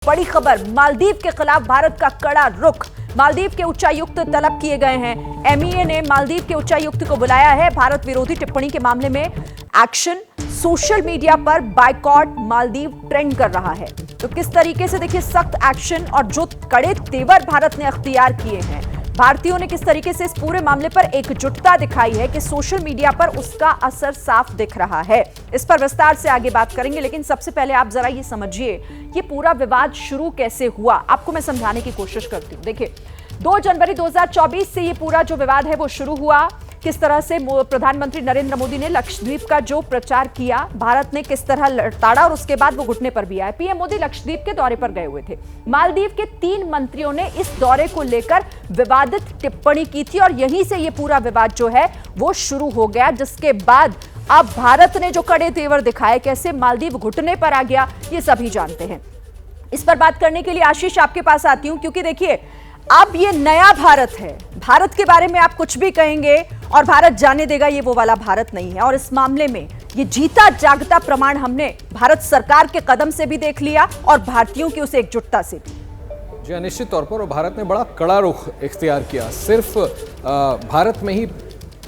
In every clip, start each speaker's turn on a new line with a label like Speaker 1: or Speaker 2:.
Speaker 1: बड़ी खबर, मालदीव के खिलाफ भारत का कड़ा रुख। मालदीव के उच्चायुक्त तलब किए गए हैं। एमईए ने मालदीव के उच्चायुक्त को बुलाया है। भारत विरोधी टिप्पणी के मामले में एक्शन। सोशल मीडिया पर बायकॉट मालदीव ट्रेंड कर रहा है। तो किस तरीके से देखिए सख्त एक्शन और जो कड़े तेवर भारत ने अख्तियार किए हैं, भारतीयों ने किस तरीके से इस पूरे मामले पर एकजुटता दिखाई है कि सोशल मीडिया पर उसका असर साफ दिख रहा है। इस पर विस्तार से आगे बात करेंगे, लेकिन सबसे पहले आप जरा ये समझिए कि पूरा विवाद शुरू कैसे हुआ। आपको मैं समझाने की कोशिश करती हूँ। देखिए, 2 जनवरी 2024 से ये पूरा जो विवाद है वो शुरू हुआ। किस तरह से प्रधानमंत्री नरेंद्र मोदी ने लक्षद्वीप का जो प्रचार किया, भारत ने किस तरह लड़ताड़ा और उसके बाद वो घुटने पर भी आए। पीएम मोदी लक्षद्वीप के दौरे पर गए हुए थे। मालदीव के 3 मंत्रियों ने इस दौरे को लेकर विवादित टिप्पणी की थी और यहीं से ये पूरा विवाद जो है वो शुरू हो गया, जिसके बाद अब भारत ने जो कड़े तेवर दिखाए, कैसे मालदीव घुटने पर आ गया, ये सभी जानते हैं। इस पर बात करने के लिए आशीष आपके पास आती हूं, क्योंकि देखिए अब ये नया भारत है। भारत के बारे में आप कुछ भी कहेंगे और भारत जाने देगा, ये वो वाला भारत नहीं है। और इस मामले में ये जीता जागता प्रमाण हमने भारत सरकार के कदम से भी देख लिया और भारतीयों की उस एकजुटता से भी।
Speaker 2: जी, निश्चित तौर पर भारत ने बड़ा कड़ा रुख इख्तियार किया। सिर्फ भारत में ही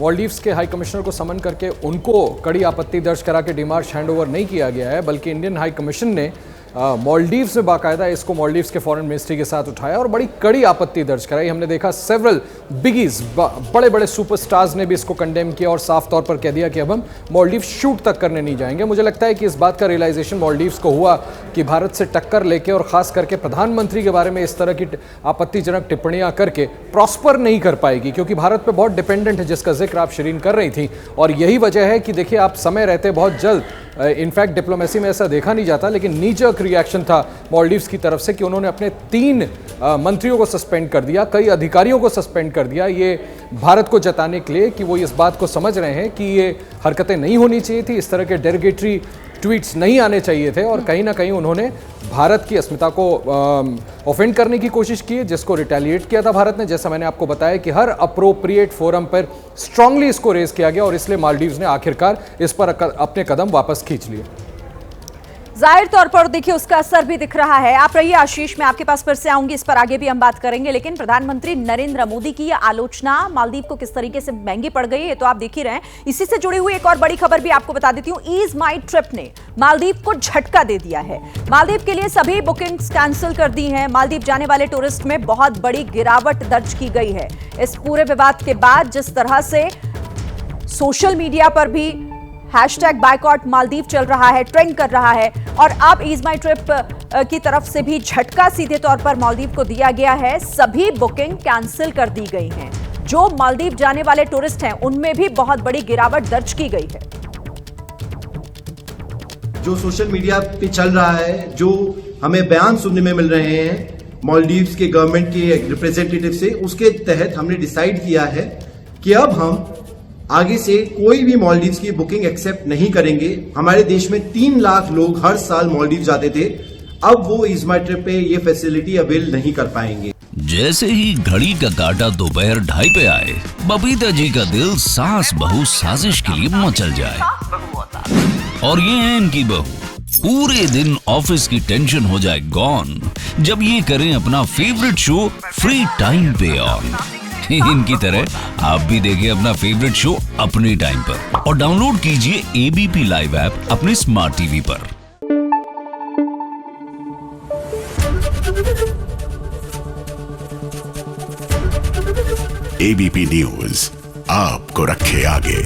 Speaker 2: मालदीव्स के हाई कमिश्नर को समन करके उनको कड़ी आपत्ति दर्ज करा के डिमार्च हैंडओवर नहीं किया गया है, बल्कि इंडियन हाई कमीशन ने मालदीव्स में बाकायदा इसको मालदीव्स के फॉरेन मिनिस्ट्री के साथ उठाया और बड़ी कड़ी आपत्ति दर्ज कराई। हमने देखा सेवरल बिगीज, बड़े बड़े सुपरस्टार्स ने भी इसको कंडेम किया और साफ तौर पर कह दिया कि अब हम मालदीव्स शूट तक करने नहीं जाएंगे। मुझे लगता है कि इस बात का रियलाइजेशन मालदीव्स को हुआ कि भारत से टक्कर लेके और खास करके प्रधानमंत्री के बारे में इस तरह की आपत्तिजनक टिप्पणियां करके प्रॉस्पर नहीं कर पाएगी, क्योंकि भारत पे बहुत डिपेंडेंट है, जिसका जिक्र आप शिरीन कर रही थी। और यही वजह है कि देखिए आप समय रहते बहुत जल्द, इनफैक्ट डिप्लोमेसी में ऐसा देखा नहीं जाता, लेकिन नीजक रिएक्शन था मालदीव्स की तरफ से कि उन्होंने अपने 3 मंत्रियों को सस्पेंड कर दिया, कई अधिकारियों को सस्पेंड कर दिया। ये भारत को जताने के लिए कि वो इस बात को समझ रहे हैं कि ये हरकतें नहीं होनी चाहिए थी, इस तरह के डेरोगेटरी ट्वीट्स नहीं आने चाहिए थे। और कहीं ना कहीं उन्होंने भारत की अस्मिता को ऑफेंड करने की कोशिश की है, जिसको रिटेलिएट किया था भारत ने। जैसा मैंने आपको बताया कि हर अप्रोप्रिएट फोरम पर स्ट्रांगली इसको रेज किया गया और इसलिए मालदीव्स ने आखिरकार इस पर अपने कदम वापस खींच लिए।
Speaker 1: जाहिर तौर पर देखिए उसका असर भी दिख रहा है। आप रहिए आशीष, मैं आपके पास फिर से आऊंगी, इस पर आगे भी हम बात करेंगे। लेकिन प्रधानमंत्री नरेंद्र मोदी की यह आलोचना मालदीव को किस तरीके से महंगी पड़ गई है तो आप देख ही रहे हैं। इसी से जुड़ी हुई एक और बड़ी खबर भी आपको बता देती हूं। ईज माई ट्रिप ने मालदीव को झटका दे दिया है। मालदीव के लिए सभी बुकिंग्स कैंसिल कर दी हैं। मालदीव जाने वाले टूरिस्ट में बहुत बड़ी गिरावट दर्ज की गई है। इस पूरे विवाद के बाद जिस तरह से सोशल मीडिया पर भी हैशटैग बायकॉट मालदीव चल रहा है, ट्रेंड कर रहा है, और अब ईज माई ट्रिप की तरफ से भी झटका सीधे तौर पर मालदीव को दिया गया है। सभी बुकिंग कैंसिल कर दी गई हैं। जो मालदीव जाने वाले टूरिस्ट हैं उनमें भी बहुत बड़ी गिरावट दर्ज की गई है।
Speaker 3: जो सोशल मीडिया पे चल रहा है, जो हमें बयान सुनने में मिल रहे हैं मालदीव्स के गवर्नमेंट के रिप्रेजेंटेटिव से, उसके तहत हमने डिसाइड किया है कि अब हम आगे से कोई भी मालदीव्स की बुकिंग एक्सेप्ट नहीं करेंगे। हमारे देश में 3 लाख लोग हर साल मालदीव जाते थे, अब वो ईज माई ट्रिप पे ये फैसिलिटी अवेल नहीं कर पाएंगे।
Speaker 4: जैसे ही घड़ी का काटा दोपहर 2:30 पे आए, बबीता जी का दिल सास बहू साजिश के लिए मचल जाए। और ये है इनकी बहू, पूरे दिन ऑफिस की टेंशन हो जाए गॉन जब ये करें अपना फेवरेट शो फ्री टाइम पे ऑन। इनकी तरह आप भी देखिए अपना फेवरेट शो अपने टाइम पर और डाउनलोड कीजिए एबीपी लाइव ऐप अपने स्मार्ट टीवी पर।
Speaker 5: एबीपी न्यूज आपको रखे आगे।